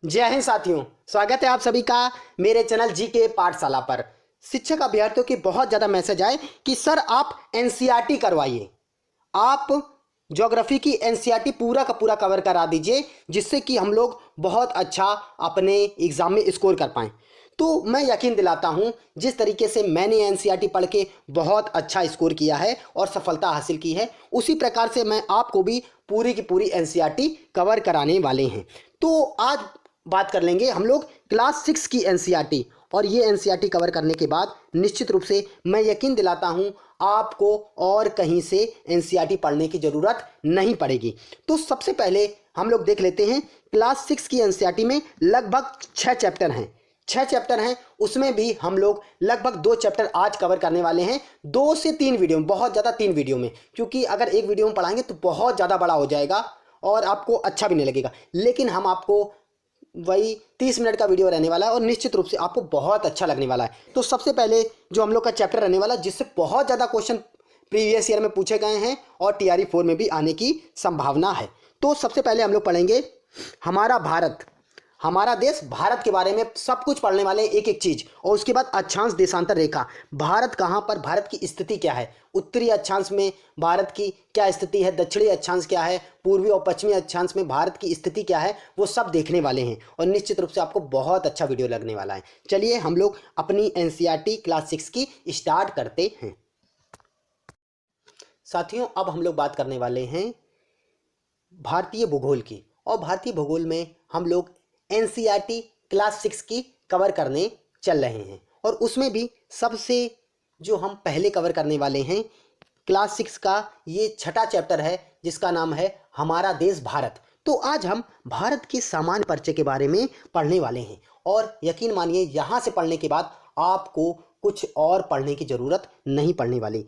जय हिंद साथियों, स्वागत है आप सभी का मेरे चैनल जी के पाठशाला पर। शिक्षक अभ्यर्थियों की बहुत ज़्यादा मैसेज आए कि सर आप एनसीईआरटी करवाइए, आप ज्योग्राफी की एनसीईआरटी पूरा का पूरा कवर करा दीजिए, जिससे कि हम लोग बहुत अच्छा अपने एग्ज़ाम में स्कोर कर पाएँ। तो मैं यकीन दिलाता हूं, जिस तरीके से मैंने एनसीईआरटी पढ़ के बहुत अच्छा स्कोर किया है और सफलता हासिल की है, उसी प्रकार से मैं आपको भी पूरी की पूरी एनसीईआरटी कवर कराने वाले हैं। तो आज बात कर लेंगे हम लोग क्लास 6 की एनसीईआरटी, और ये एनसीईआरटी कवर करने के बाद निश्चित रूप से मैं यकीन दिलाता हूं आपको और कहीं से एनसीईआरटी पढ़ने की ज़रूरत नहीं पड़ेगी। तो सबसे पहले हम लोग देख लेते हैं, क्लास 6 की एनसीईआरटी में लगभग 6 चैप्टर हैं, उसमें भी हम लोग लगभग 2 चैप्टर आज कवर करने वाले हैं। 2 से 3 वीडियो में, बहुत ज़्यादा 3 वीडियो में, क्योंकि अगर एक वीडियो में पढ़ाएंगे तो बहुत ज़्यादा बड़ा हो जाएगा और आपको अच्छा भी नहीं लगेगा। लेकिन हम आपको वही 30 मिनट का वीडियो रहने वाला है और निश्चित रूप से आपको बहुत अच्छा लगने वाला है। तो सबसे पहले जो हम लोग का चैप्टर रहने वाला है, जिससे बहुत ज़्यादा क्वेश्चन प्रीवियस ईयर में पूछे गए हैं और टीआरई 4 में भी आने की संभावना है। तो सबसे पहले हम लोग पढ़ेंगे हमारा भारत, हमारा देश भारत के बारे में सब कुछ पढ़ने वाले हैं, एक एक चीज़। और उसके बाद अक्षांश देशांतर रेखा, भारत कहाँ पर, भारत की स्थिति क्या है, उत्तरी अक्षांश में भारत की क्या स्थिति है, दक्षिणी अक्षांश क्या है, पूर्वी और पश्चिमी अक्षांश में भारत की स्थिति क्या है, वो सब देखने वाले हैं और निश्चित रूप से आपको बहुत अच्छा वीडियो लगने वाला है। चलिए हम लोग अपनी एनसीईआरटी क्लास 6 की स्टार्ट करते हैं। साथियों, अब हम लोग बात करने वाले हैं भारतीय भूगोल की, और भारतीय भूगोल में हम लोग एनसीईआरटी क्लास 6 की कवर करने चल रहे हैं। और उसमें भी सबसे जो हम पहले कवर करने वाले हैं, क्लास 6 का ये 6ठा चैप्टर है, जिसका नाम है हमारा देश भारत। तो आज हम भारत के सामान्य परिचय के बारे में पढ़ने वाले हैं, और यकीन मानिए यहाँ से पढ़ने के बाद आपको कुछ और पढ़ने की ज़रूरत नहीं पड़ने वाली।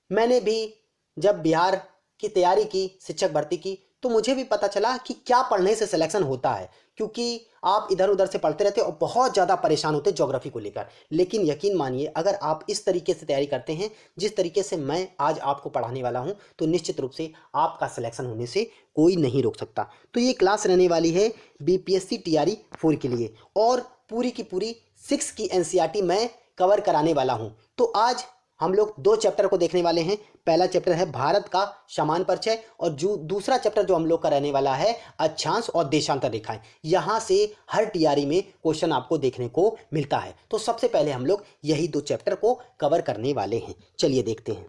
मैंने भी जब बिहार की तैयारी की, शिक्षक भर्ती की, तो मुझे भी पता चला कि क्या पढ़ने से सिलेक्शन होता है, क्योंकि आप इधर उधर से पढ़ते रहते और बहुत ज़्यादा परेशान होते ज्योग्राफी को लेकर। लेकिन यकीन मानिए, अगर आप इस तरीके से तैयारी करते हैं जिस तरीके से मैं आज आपको पढ़ाने वाला हूं, तो निश्चित रूप से आपका सिलेक्शन होने से कोई नहीं रोक सकता। तो ये क्लास रहने वाली है बीपीएससी टीआरई 4 के लिए, और पूरी की पूरी 6 की एनसीईआरटी मैं कवर कराने वाला हूँ। तो आज हम लोग 2 चैप्टर को देखने वाले हैं। पहला चैप्टर है भारत का सामान्य परिचय, और जो दूसरा चैप्टर जो हम लोग का रहने वाला है अक्षांश और देशांतर रेखाएं। यहाँ से हर टीआरई में क्वेश्चन आपको देखने को मिलता है। तो सबसे पहले हम लोग यही 2 चैप्टर को कवर करने वाले हैं। चलिए देखते हैं।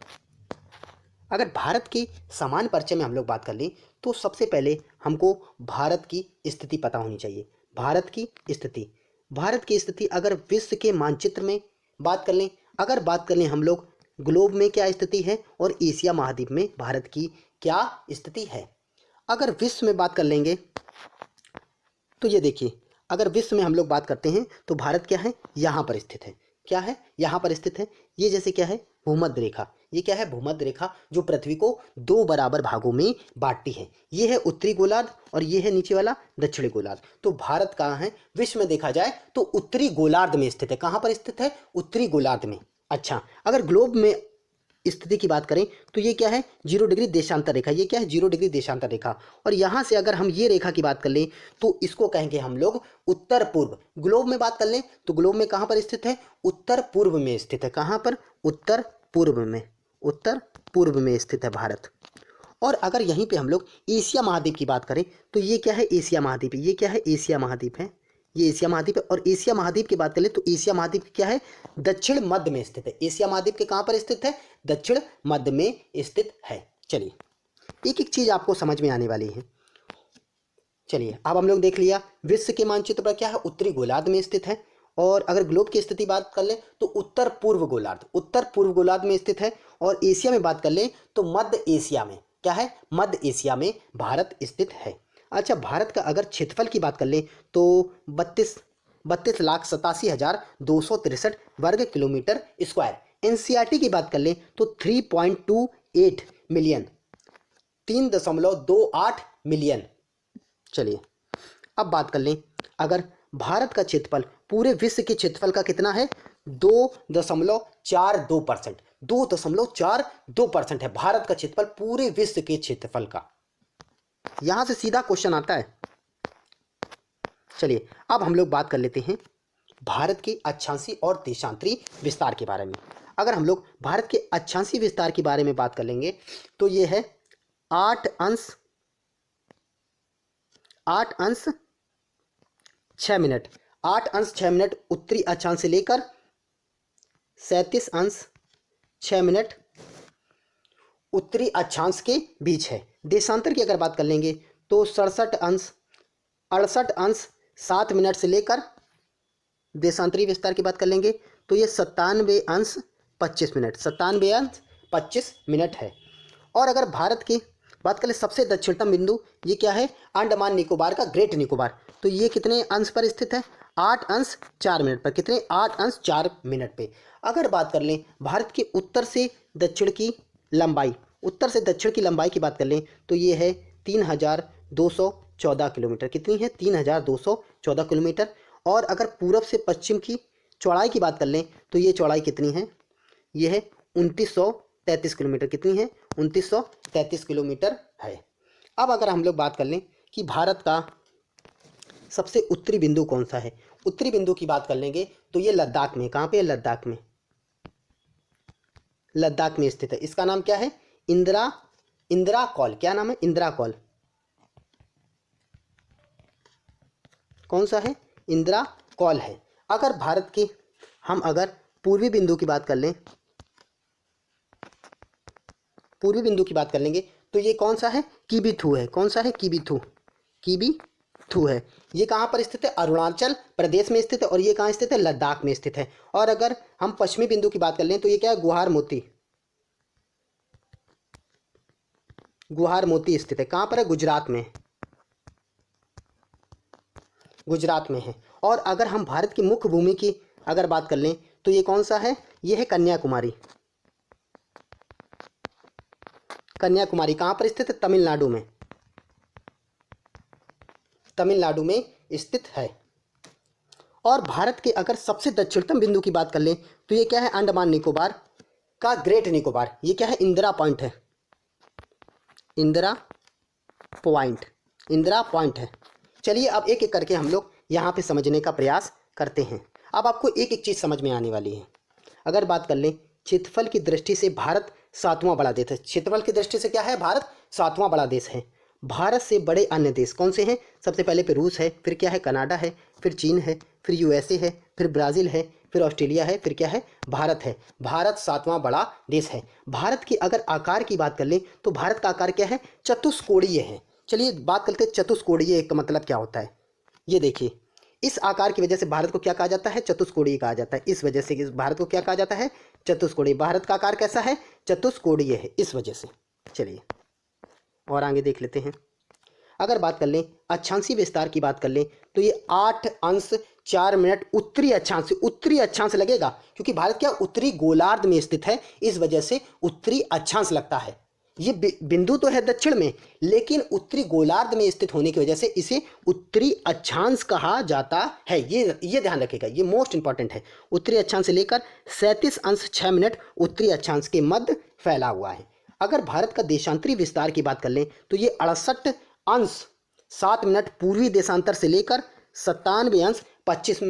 अगर भारत के सामान्य परिचय में हम लोग बात कर लें, तो सबसे पहले हमको भारत की स्थिति पता होनी चाहिए। भारत की स्थिति, भारत की स्थिति अगर विश्व के मानचित्र में बात कर लें, अगर बात कर लें हम लोग ग्लोब में क्या स्थिति है और एशिया महाद्वीप में भारत की क्या स्थिति है। अगर विश्व में बात कर लेंगे तो ये देखिए, अगर विश्व में हम लोग बात करते हैं तो भारत क्या है, यहाँ पर स्थित है। क्या है, यहाँ पर स्थित है। ये जैसे क्या है, भूमध्य रेखा। ये क्या है, भूमध्य रेखा, जो पृथ्वी को 2 बराबर भागों में बांटती है। ये है उत्तरी गोलार्ध और ये है नीचे वाला दक्षिणी गोलार्ध। तो भारत कहाँ है, विश्व में देखा जाए तो उत्तरी गोलार्ध में स्थित है। कहाँ पर स्थित है, उत्तरी गोलार्ध में। अच्छा, अगर ग्लोब में स्थिति की बात करें तो ये क्या है, 0 डिग्री देशांतर रेखा। ये क्या है, 0 डिग्री देशांतर रेखा। और यहाँ से अगर हम ये रेखा की बात कर लें तो इसको कहेंगे हम लोग उत्तर पूर्व। ग्लोब में बात कर लें तो ग्लोब में कहाँ पर स्थित है, उत्तर पूर्व में स्थित है। कहाँ पर, उत्तर पूर्व में, उत्तर पूर्व में स्थित है भारत। और अगर यहीं पे हम लोग एशिया महाद्वीप की बात करें तो ये क्या है, एशिया महाद्वीप। ये क्या है, एशिया महाद्वीप है। ये एशिया महाद्वीप है। और एशिया महाद्वीप की बात करें तो एशिया महाद्वीप क्या है, दक्षिण मध्य में स्थित है। एशिया महाद्वीप के कहाँ पर स्थित है, दक्षिण मध्य में स्थित है। चलिए एक एक चीज आपको समझ में आने वाली है। चलिए अब हम लोग देख लिया, विश्व के मानचित्र पर क्या है, उत्तरी गोलार्ध में स्थित है। और अगर ग्लोब की स्थिति बात कर लें तो उत्तर पूर्व गोलार्ध, उत्तर पूर्व गोलार्ध में स्थित है। और एशिया में बात कर लें तो मध्य एशिया में क्या है, मध्य एशिया में भारत स्थित है। अच्छा, भारत का अगर क्षेत्रफल की बात कर लें तो 32,87,263 वर्ग किलोमीटर स्क्वायर। एनसीईआरटी की बात कर लें तो 3.28 मिलियन, 3.28 मिलियन। चलिए अब बात कर लें, अगर भारत का क्षेत्रफल पूरे विश्व के क्षेत्रफल का कितना है, 2.42%। 2.42% है भारत का क्षेत्रफल पूरे विश्व के क्षेत्रफल का। यहां से सीधा क्वेश्चन आता है, चलिए अब हम लोग बात कर लेते हैं भारत के अक्षांशीय और देशांतरी विस्तार के बारे में। अगर हम लोग भारत के अक्षांशीय विस्तार के बारे में बात कर लेंगे तो ये है 8 अंश 6 मिनट, 8 अंश 6 मिनट उत्तरी अक्षांश से लेकर 37 अंश 6 मिनट उत्तरी अक्षांश के बीच है। देशांतर की अगर बात कर लेंगे तो 68 अंश 7 मिनट से लेकर, देशांतरी विस्तार की बात कर लेंगे तो ये 97 अंश 25 मिनट है। और अगर भारत की बात करें सबसे दक्षिणतम बिंदु, ये क्या है, अंडमान निकोबार का ग्रेट निकोबार, तो ये कितने अंश पर स्थित है, 8 अंश 4 मिनट पर। कितने, 8 अंश 4 मिनट पे। अगर बात कर लें भारत के उत्तर से दक्षिण की लंबाई, उत्तर से दक्षिण की लंबाई की बात कर लें तो ये है 3214 किलोमीटर। कितनी है, 3214 किलोमीटर। और अगर पूरब से पश्चिम की चौड़ाई की बात कर लें तो ये चौड़ाई कितनी है, ये है 2933 किलोमीटर। कितनी है, 2933 किलोमीटर है। अब अगर हम लोग बात कर लें कि भारत का सबसे उत्तरी बिंदु कौन सा है, उत्तरी बिंदु की बात कर लेंगे तो ये लद्दाख में। कहाँ पे है, लद्दाख में, लद्दाख में स्थित है। इसका नाम क्या है, इंदिरा कॉल। क्या नाम है, इंदिरा कॉल। कौन सा है, इंदिरा कॉल है। अगर भारत के हम अगर पूर्वी बिंदु की बात कर लें, पूर्वी बिंदु की बात कर लेंगे तो ये कौन सा है, किबीथू है। कौन सा है, किबीथू, किबीथू है। ये कहाँ पर स्थित है, अरुणाचल प्रदेश में स्थित है। और ये कहाँ स्थित है, लद्दाख में स्थित है। और अगर हम पश्चिमी बिंदु की बात कर लें तो ये क्या है, गुहार मोती, गुहार मोती स्थित है। कहाँ पर है, गुजरात में, गुजरात में है। और अगर हम भारत की मुख्य भूमि की अगर बात कर लें तो ये कौन सा है, ये है कन्याकुमारी। कन्याकुमारी कहाँ पर स्थित है, तमिलनाडु में, तमिलनाडु में स्थित है। और भारत के अगर सबसे दक्षिणतम बिंदु की बात कर लें तो ये क्या है, अंडमान निकोबार का ग्रेट निकोबार। ये क्या है, इंदिरा पॉइंट है, इंदिरा पॉइंट, इंदिरा पॉइंट है। चलिए अब एक एक करके हम लोग यहाँ पे समझने का प्रयास करते हैं। अब आपको एक एक चीज़ समझ में आने वाली है। अगर बात कर लें क्षेत्रफल की दृष्टि से भारत 7वां बड़ा देश है। क्षेत्रफल की दृष्टि से क्या है, भारत 7वां बड़ा देश है। भारत से बड़े अन्य देश कौन से हैं, सबसे पहले पे रूस है, फिर क्या है, कनाडा है, फिर चीन है, फिर यूएसए है, फिर ब्राज़ील है, फिर ऑस्ट्रेलिया है, फिर क्या है, भारत है। भारत 7वां बड़ा देश है। भारत की अगर आकार की बात कर लें तो भारत का आकार क्या है, चतुष्कोणीय है। चलिए बात करते हैं चतुष्कोणीय का मतलब क्या होता है। ये देखिए, इस आकार की वजह से भारत को क्या कहा जाता है, चतुष्कोणीय कहा जाता है। इस वजह से इस भारत को क्या कहा जाता है, चतुष्कोणीय। भारत का आकार कैसा है, चतुष्कोणीय है, इस वजह से। चलिए और आगे देख लेते हैं। अगर बात कर लें अक्षांशीय विस्तार की बात कर लें तो ये 8 अंश 4 मिनट उत्तरी अक्षांश से, उत्तरी अक्षांश लगेगा क्योंकि भारत क्या उत्तरी गोलार्ध में स्थित है, इस वजह से उत्तरी अक्षांश लगता है। ये बिंदु तो है दक्षिण में, लेकिन उत्तरी गोलार्ध में स्थित होने की वजह से इसे उत्तरी अक्षांश कहा जाता है। ये ध्यान रखिएगा, ये मोस्ट इंपॉर्टेंट है। उत्तरी अक्षांश से लेकर 37 अंश 6 मिनट उत्तरी अक्षांश के मध्य फैला हुआ है। अगर भारत का देशांतरी विस्तार की बात कर लें तो ये 68 अंश 7 मिनट पूर्वी देशांतर से लेकर 97 अंश 25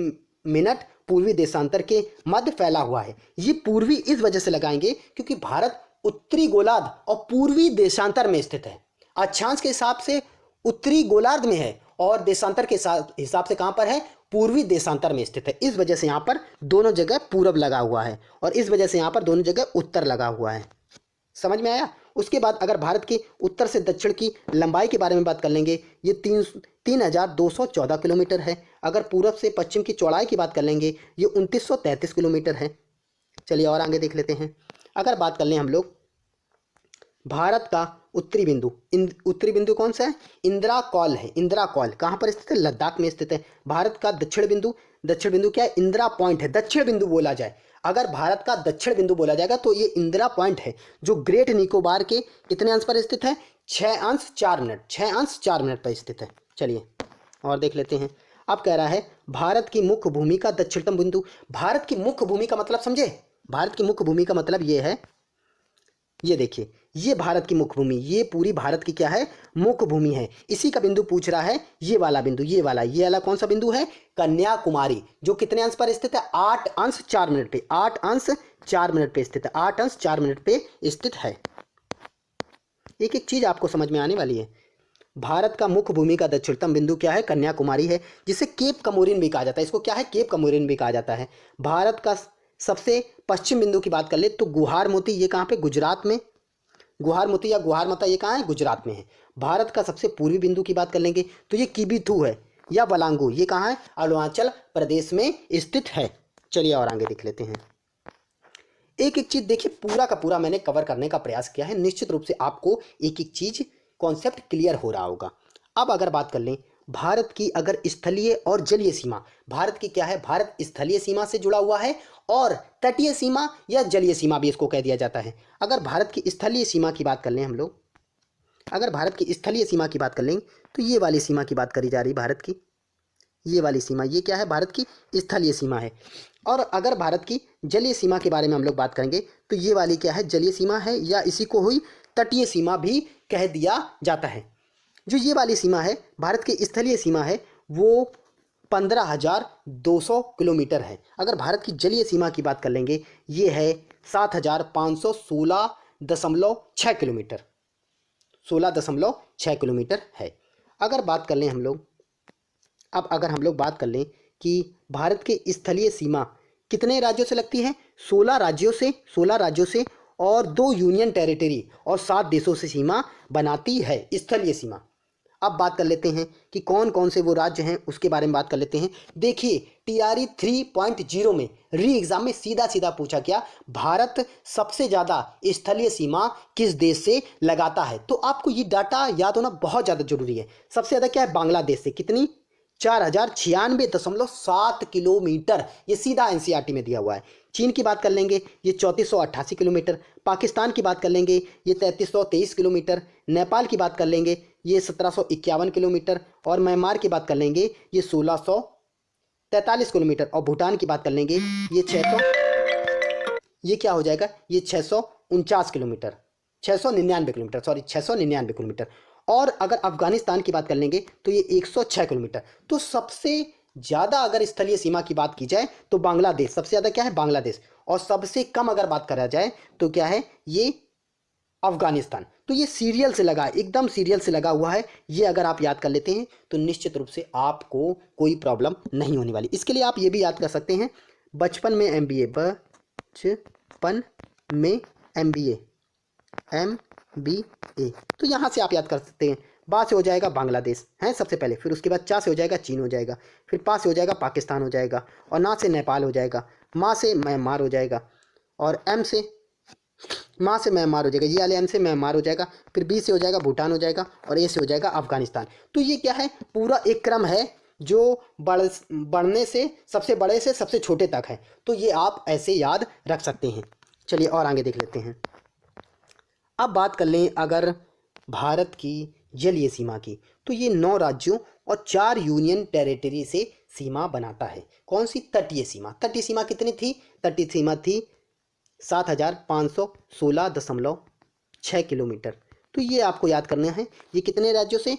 मिनट पूर्वी देशांतर के मध्य फैला हुआ है। ये पूर्वी इस वजह से लगाएंगे क्योंकि भारत उत्तरी गोलार्ध और पूर्वी देशांतर में स्थित है। अक्षांश के हिसाब से उत्तरी गोलार्ध में है और देशांतर के हिसाब से कहां पर है, पूर्वी देशांतर में स्थित है। इस वजह से यहां पर दोनों जगह पूरब लगा हुआ है और इस वजह से यहां पर दोनों जगह उत्तर लगा हुआ है। समझ में आया। उसके बाद अगर भारत के उत्तर से दक्षिण की लंबाई के बारे में बात कर लेंगे, ये 3214 किलोमीटर है। अगर पूरब से पश्चिम की चौड़ाई की बात कर लेंगे ये 2933 किलोमीटर है। चलिए और आगे देख लेते हैं। अगर बात कर लें हम लोग भारत का उत्तरी बिंदु, उत्तरी बिंदु कौन सा है, इंदिरा कॉल है। इंदिरा कॉल कहाँ पर स्थित है, लद्दाख में स्थित है। भारत का दक्षिण बिंदु क्या है, इंदिरा पॉइंट है। दक्षिण बिंदु बोला जाए, अगर भारत का दक्षिण बिंदु बोला जाएगा तो ये इंदिरा पॉइंट है, जो ग्रेट निकोबार के कितने अंश पर स्थित है, 6 अंश 4 मिनट, 6 अंश 4 मिनट पर स्थित है। चलिए और देख लेते हैं। अब कह रहा है भारत की मुख्य भूमि का दक्षिणतम बिंदु। भारत की मुख्य भूमि का मतलब समझे, भारत की मुख्य भूमि का मतलब ये है ये देखिए, ये भारत की मुख्य भूमि, ये पूरी भारत की क्या है, मुख्य भूमि है। इसी का बिंदु पूछ रहा है, ये वाला बिंदु, ये वाला कौन सा बिंदु है, कन्याकुमारी, जो कितने अंश पर स्थित है, 8 अंश 4 मिनट पे, 8 अंश 4 मिनट पे स्थित है, 8 अंश 4 मिनट पे स्थित है। एक एक चीज आपको समझ में आने वाली है। भारत का मुख्य भूमि का दक्षिणतम बिंदु क्या है, कन्याकुमारी है, जिसे केप कमोरिन भी कहा जाता है। इसको क्या है, केप कमोरिन भी कहा जाता है। भारत का सबसे पश्चिम बिंदु की बात कर ले तो गुहार मोती, ये कहाँ पे, गुजरात में, गुहार मोती या गुहार माता ये कहाँ है, गुजरात में है। भारत का सबसे पूर्वी बिंदु की बात कर लेंगे तो ये किबिथू है या बलांगू, ये कहाँ है, अरुणाचल प्रदेश में स्थित है। चलिए और आगे देख लेते हैं। एक एक चीज देखिए, पूरा का पूरा मैंने कवर करने का प्रयास किया है। निश्चित रूप से आपको एक एक चीज कॉन्सेप्ट क्लियर हो रहा होगा। अब अगर बात कर लें भारत की, अगर स्थलीय और जलीय सीमा, भारत की क्या है, भारत स्थलीय सीमा से जुड़ा हुआ है और तटीय सीमा या जलीय सीमा भी इसको कह दिया जाता है। अगर भारत की स्थलीय सीमा की बात कर लें हम लोग, अगर भारत की स्थलीय सीमा की बात कर लें तो ये वाली सीमा की बात करी जा रही भारत की, ये वाली सीमा, ये क्या है, भारत की स्थलीय सीमा है। और अगर भारत की जलीय सीमा के बारे में हम लोग बात करेंगे तो ये वाली क्या है, जलीय सीमा है, या इसी को हुई तटीय सीमा भी कह दिया जाता है। जो ये वाली सीमा है, भारत की स्थलीय सीमा है, वो 15,200 किलोमीटर है। अगर भारत की जलीय सीमा की बात कर लेंगे, ये है 7,516.6 किलोमीटर, 16.6 किलोमीटर है। अगर बात कर लें हम लोग, अब अगर हम लोग बात कर लें कि भारत की स्थलीय सीमा कितने राज्यों से लगती है, 16 राज्यों से, 16 राज्यों से और 2 यूनियन टेरिटरी और 7 देशों से सीमा बनाती है स्थलीय सीमा। अब बात कर लेते हैं कि कौन कौन से वो राज्य हैं, उसके बारे में बात कर लेते हैं। देखिए TRE 3.0 में री एग्जाम में सीधा सीधा पूछा गया, भारत सबसे ज़्यादा स्थलीय सीमा किस देश से लगाता है। तो आपको ये डाटा याद होना बहुत ज़्यादा जरूरी है। सबसे ज़्यादा क्या है, बांग्लादेश से, कितनी, 4096.7 किलोमीटर, ये सीधा NCERT में दिया हुआ है। चीन की बात कर लेंगे, ये 3488 किलोमीटर। पाकिस्तान की बात कर लेंगे, ये 3323 किलोमीटर। नेपाल की बात कर लेंगे, ये 1751 किलोमीटर। और म्यांमार की बात कर लेंगे, ये 1643 किलोमीटर। और भूटान की बात कर लेंगे, ये 600, ये क्या हो जाएगा, ये 649 किलोमीटर, 699 किलोमीटर, सॉरी 699 किलोमीटर। और अगर अफगानिस्तान की बात कर लेंगे तो ये 106 किलोमीटर। तो सबसे ज़्यादा अगर स्थलीय सीमा की बात की जाए तो बांग्लादेश, सबसे ज़्यादा क्या है, बांग्लादेश। और सबसे कम अगर बात करा जाए तो क्या है, ये अफगानिस्तान। तो ये सीरियल से लगा, एकदम सीरियल से लगा हुआ है। ये अगर आप याद कर लेते हैं तो निश्चित रूप से आपको कोई प्रॉब्लम नहीं होने वाली। इसके लिए आप ये भी याद कर सकते हैं, बचपन में MBA, बचपन में MBA, MBA, तो यहाँ से आप याद कर सकते हैं। बा से हो जाएगा बांग्लादेश है सबसे पहले, फिर उसके बाद चा से हो जाएगा चीन हो जाएगा, फिर पा से हो जाएगा पाकिस्तान हो जाएगा, और ना से नेपाल हो जाएगा, माँ से म्यांमार हो जाएगा, और एम से, माँ से म्यांमार हो जाएगा, ये वाले एम से म्यांमार हो जाएगा, फिर बी से हो जाएगा भूटान हो जाएगा, और ए से हो जाएगा अफगानिस्तान। तो ये क्या है, पूरा एक क्रम है जो बढ़ने से, सबसे बड़े से सबसे छोटे तक है। तो ये आप ऐसे याद रख सकते हैं। चलिए और आगे देख लेते हैं। अब बात कर लें अगर भारत की जलीय सीमा की, तो ये 9 राज्यों और 4 यूनियन टेरिटरी से सीमा बनाता है। कौन सी, तटीय सीमा। तटीय सीमा कितनी थी, तटीय सीमा थी 7,516.6 किलोमीटर। तो ये आपको याद करना है, ये कितने राज्यों से,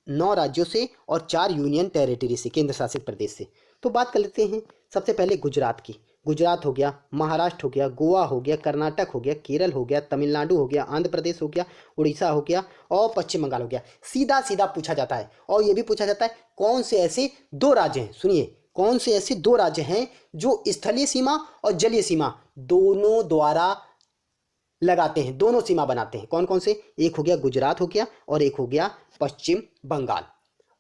9 राज्यों से और 4 यूनियन टेरिटरी से, केंद्र शासित प्रदेश से। तो बात कर लेते हैं सबसे पहले गुजरात की। गुजरात हो गया, महाराष्ट्र हो गया, गोवा हो गया, कर्नाटक हो गया, केरल हो गया, तमिलनाडु हो गया, आंध्र प्रदेश हो गया, उड़ीसा हो गया और पश्चिम बंगाल हो गया। सीधा सीधा पूछा जाता है। और ये भी पूछा जाता है कौन से ऐसे 2 राज्य हैं, सुनिए, कौन से ऐसे 2 राज्य हैं जो स्थलीय सीमा और जलीय सीमा दोनों द्वारा लगाते हैं, दोनों सीमा बनाते हैं। कौन कौन से, एक हो गया गुजरात हो गया और एक हो गया पश्चिम बंगाल।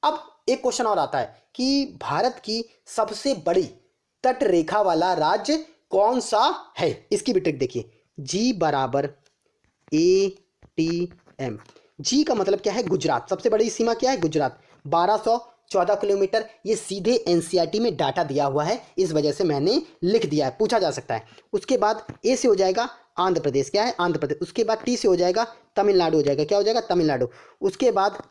अब एक क्वेश्चन और आता है कि भारत की सबसे बड़ी तट रेखा वाला राज्य कौन सा है। इसकी भी ट्रिक देखिए, G बराबर ATM। जी का मतलब क्या है, गुजरात। सबसे बड़ी सीमा क्या है, गुजरात, 1214 किलोमीटर। ये सीधे NCERT में डाटा दिया हुआ है, इस वजह से मैंने लिख दिया है, पूछा जा सकता है। उसके बाद ए से हो जाएगा आंध्र प्रदेश, क्या है, आंध्र प्रदेश। उसके बाद टी से हो जाएगा तमिलनाडु हो जाएगा, क्या हो जाएगा, तमिलनाडु। उसके बाद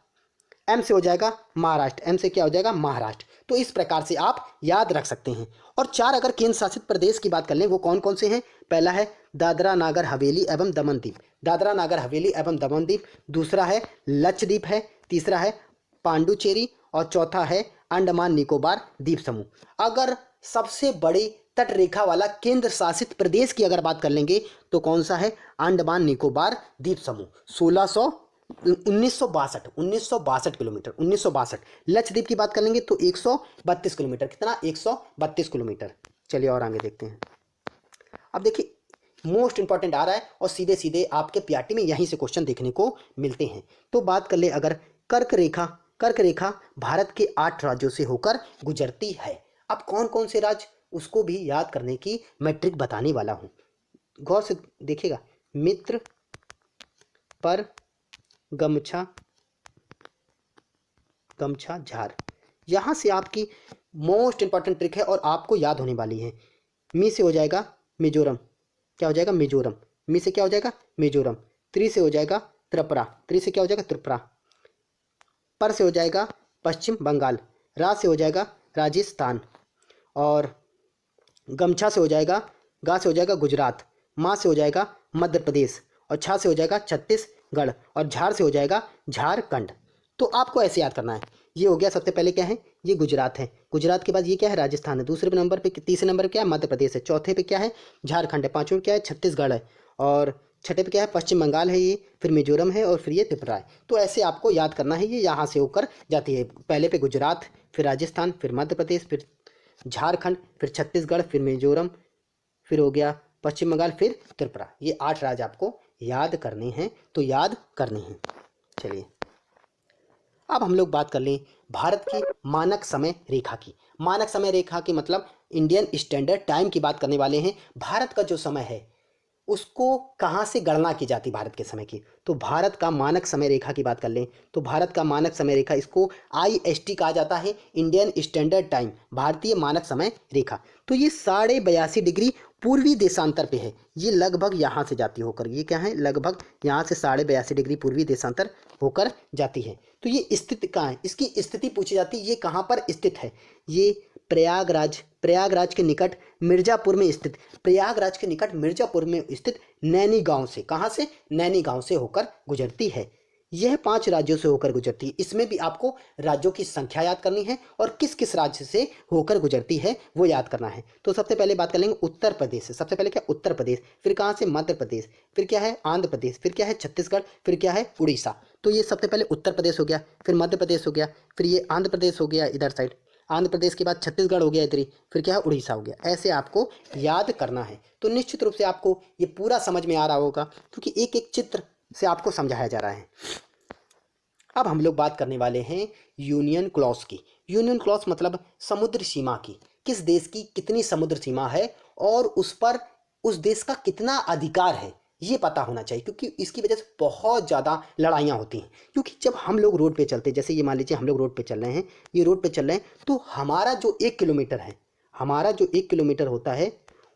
एम से हो जाएगा महाराष्ट्र, एम से क्या हो जाएगा, महाराष्ट्र। तो इस प्रकार से आप याद रख सकते हैं। और 4 अगर केंद्र शासित प्रदेश की बात कर लें वो कौन कौन से हैं? पहला है दादरा नागर हवेली एवं दमन दीव, दादरा नागर हवेली एवं दमन दीव। दूसरा है लक्षद्वीप है। तीसरा है पांडुचेरी और चौथा है अंडमान निकोबार द्वीप समूह। अगर सबसे बड़ी तट रेखा वाला केंद्र शासित प्रदेश की अगर बात कर लेंगे तो कौन सा है? अंडमान निकोबार द्वीप समूह। 1962 किलोमीटर, 1962। लक्षद्वीप की बात कर लेंगे तो 132 किलोमीटर। कितना? 132 किलोमीटर। चलिए और आगे देखते हैं। अब देखिए मोस्ट इंपॉर्टेंट आ रहा है और सीधे सीधे आपके पीआरटी में यहीं से क्वेश्चन देखने को मिलते हैं। तो बात कर ले अगर कर्क रेखा, कर्क रेखा भारत के 8 राज्यों से होकर गुजरती है। अब कौन कौन से राज्य, उसको भी याद करने की मैं ट्रिक बताने वाला हूँ। गौर से देखिएगा। मित्र, पर, गमछा, गमछा, झार। यहाँ से आपकी मोस्ट इंपॉर्टेंट ट्रिक है और आपको याद होने वाली है। मी से हो जाएगा मिजोरम, क्या हो जाएगा? मिजोरम। मी से क्या हो जाएगा? मिजोरम। त्रि से हो जाएगा त्रिपुरा, त्रि से क्या हो जाएगा? त्रिपुरा। पर से हो जाएगा पश्चिम बंगाल। रा से हो जाएगा राजस्थान। और गमछा से हो जाएगा, गा से हो जाएगा गुजरात। माँ से हो जाएगा मध्य प्रदेश। और छा से हो जाएगा छत्तीसगढ़। और झार से हो जाएगा झारखंड। तो आपको ऐसे याद करना है। ये हो गया सबसे पहले क्या है? ये गुजरात है। गुजरात के बाद ये क्या है? राजस्थान है। दूसरे नंबर पे, तीसरे नंबर पे क्या है? मध्य प्रदेश है। चौथे पे क्या है? झारखंड है। पांचवें पे क्या है? छत्तीसगढ़ है। और छठे पे क्या है? पश्चिम बंगाल है। ये फिर मिजोरम है और फिर ये त्रिपुरा है। तो ऐसे आपको याद करना है। ये यहाँ से होकर जाती है। पहले पे गुजरात, फिर राजस्थान, फिर मध्य प्रदेश, फिर झारखंड, फिर छत्तीसगढ़, फिर मिजोरम, फिर हो गया पश्चिम बंगाल, फिर त्रिपुरा। ये 8 राज्य आपको याद करने हैं, तो याद करने हैं। चलिए अब हम लोग बात कर लें भारत की मानक समय रेखा की। मानक समय रेखा की मतलब इंडियन स्टैंडर्ड टाइम की बात करने वाले हैं। भारत का जो समय है उसको कहाँ से गणना की जाती भारत के समय की? तो भारत का मानक समय रेखा की बात कर लें तो भारत का मानक समय रेखा, इसको IST कहा जाता है, इंडियन स्टैंडर्ड टाइम, भारतीय मानक समय रेखा। तो ये 82.5 डिग्री पूर्वी देशांतर पे है। ये लगभग यहाँ से जाती होकर, ये क्या है? लगभग यहाँ से 82.5 डिग्री पूर्वी देशांतर होकर जाती है। तो ये स्थित कहाँ है? इसकी स्थिति पूछी जाती है, ये कहाँ पर स्थित है? ये प्रयागराज, प्रयागराज के निकट मिर्जापुर में स्थित, प्रयागराज के निकट मिर्जापुर में स्थित नैनी गांव से, कहाँ से? नैनी गांव से होकर गुजरती है। यह 5 राज्यों से होकर गुजरती है। इसमें भी आपको राज्यों की संख्या याद करनी है और किस किस राज्य से होकर गुजरती है वो याद करना है। तो सबसे पहले बात कर लेंगे उत्तर प्रदेश से। सबसे पहले क्या? उत्तर प्रदेश। फिर कहाँ से? मध्य प्रदेश। फिर क्या है? आंध्र प्रदेश। फिर क्या है? छत्तीसगढ़। फिर क्या है? उड़ीसा। तो ये सबसे पहले उत्तर प्रदेश हो गया, फिर मध्य प्रदेश हो गया, फिर ये आंध्र प्रदेश हो गया इधर साइड, आंध्र प्रदेश के बाद छत्तीसगढ़ हो गया इधर ही, फिर क्या है? उड़ीसा हो गया। ऐसे आपको याद करना है। तो निश्चित रूप से आपको ये पूरा समझ में आ रहा होगा क्योंकि एक एक चित्र से आपको समझाया जा रहा है। अब हम लोग बात करने वाले हैं यूनियन क्लॉज की। यूनियन क्लॉज मतलब समुद्र सीमा की। किस देश की कितनी समुद्र सीमा है और उस पर उस देश का कितना अधिकार है, ये पता होना चाहिए क्योंकि इसकी वजह से बहुत ज़्यादा लड़ाइयाँ होती हैं। क्योंकि जब हम लोग रोड पे चलते हैं, जैसे ये मान लीजिए हम लोग रोड पे चल रहे हैं, ये रोड पे चल रहे हैं, तो हमारा जो 1 किलोमीटर है, हमारा जो 1 किलोमीटर होता है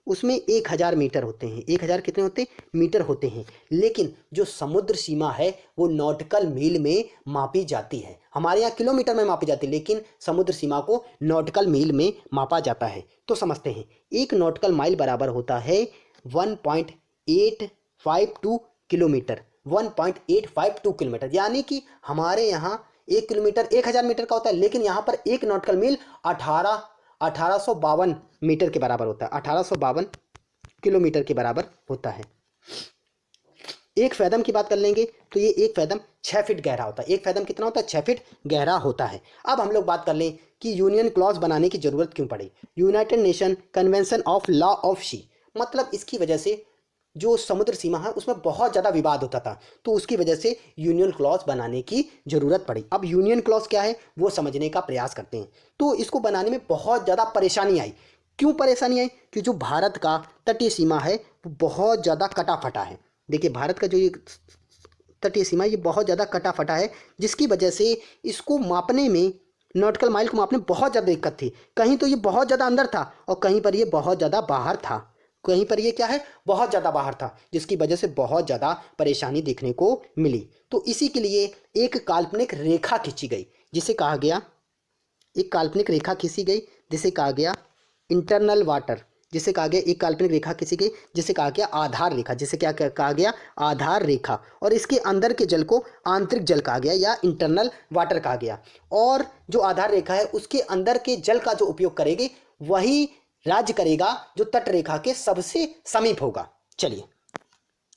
उसमें 1000 मीटर होते हैं। 1000 कितने होते हैं? मीटर होते हैं। लेकिन जो समुद्र सीमा है वो नॉटिकल मील में मापी जाती है। हमारे यहाँ किलोमीटर में मापी जाती है लेकिन समुद्र सीमा को नॉटिकल मील में मापा जाता है। तो समझते हैं, 1 नॉटिकल माइल बराबर होता है 1.852 किलोमीटर। 1.852 किलोमीटर, यानी कि हमारे यहाँ 1 किलोमीटर 1000 मीटर का होता है, लेकिन यहाँ पर 1 नॉटिकल मील 1852 मीटर के बराबर होता है। 1852 किलोमीटर के बराबर होता है। एक फैदम की बात कर लेंगे तो ये एक फैदम 6 फीट गहरा होता है। एक फैदम कितना होता है? 6 फीट गहरा होता है। अब हम लोग बात कर लें कि यूनियन क्लॉज बनाने की जरूरत क्यों पड़ी। United Nation convention of law of sea, मतलब इसकी वजह से जो समुद्र सीमा है उसमें बहुत ज़्यादा विवाद होता था, तो उसकी वजह से यूनियन क्लॉज बनाने की ज़रूरत पड़ी। अब यूनियन क्लॉज क्या है वो समझने का प्रयास करते हैं। तो इसको बनाने में बहुत ज़्यादा परेशानी आई। क्यों परेशानी आई? कि जो भारत का तटीय सीमा है वो बहुत ज़्यादा कटा फटा है। देखिए भारत का जो ये तटीय सीमा ये बहुत ज़्यादा कटा फटा है, जिसकी वजह से इसको मापने में, नॉटिकल माइल को मापने में बहुत ज़्यादा दिक्कत थी। कहीं तो ये बहुत ज़्यादा अंदर था और कहीं पर ये बहुत ज़्यादा बाहर था, कहीं पर ये क्या है? बहुत ज़्यादा बाहर था, जिसकी वजह से बहुत ज़्यादा परेशानी देखने को मिली। तो इसी के लिए एक काल्पनिक रेखा खींची गई जिसे कहा गया एक काल्पनिक रेखा खींची गई जिसे कहा गया इंटरनल वाटर, जिसे कहा गया एक काल्पनिक रेखा खींची गई जिसे कहा गया आधार रेखा, जिसे क्या कहा गया आधार रेखा, और इसके अंदर के जल को आंतरिक जल कहा गया या इंटरनल वाटर कहा गया। और जो आधार रेखा है उसके अंदर के जल का जो उपयोग करेगी वही राज्य करेगा जो तट रेखा के सबसे समीप होगा। चलिए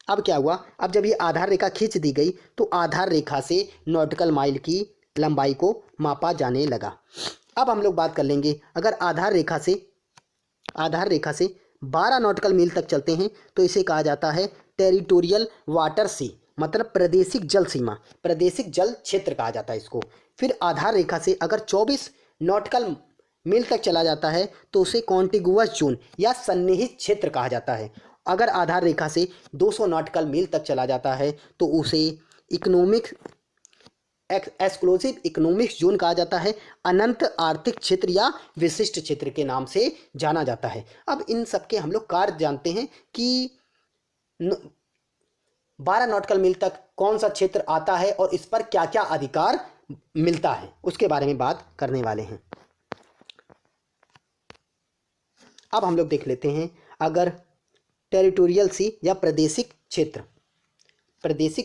अब क्या हुआ, अब जब ये आधार रेखा खींच दी गई तो आधार रेखा से नॉटिकल माइल की लंबाई को मापा जाने लगा। अब हम लोग बात कर लेंगे, अगर आधार रेखा से 12 नॉटिकल मील तक चलते हैं तो इसे कहा जाता है टेरिटोरियल वाटर सी, मतलब प्रादेशिक जल सीमा, प्रादेशिक जल क्षेत्र कहा जाता है इसको। फिर आधार रेखा से अगर 24 नॉटिकल मील तक चला जाता है तो उसे कॉन्टिगुअस जोन या सन्निहित क्षेत्र कहा जाता है। अगर आधार रेखा से 200 नॉटिकल मील तक चला जाता है तो उसे एक्सक्लूसिव इकोनॉमिक जोन कहा जाता है, अनंत आर्थिक क्षेत्र या विशिष्ट क्षेत्र के नाम से जाना जाता है। अब इन सब के हम लोग कार्य जानते हैं कि 12 नॉटिकल मील तक कौन सा क्षेत्र आता है और इस पर क्या क्या अधिकार मिलता है, उसके बारे में बात करने वाले हैं। अब हम लोग देख लेते हैं, अगर टेरिटोरियल सी या प्रादेशिक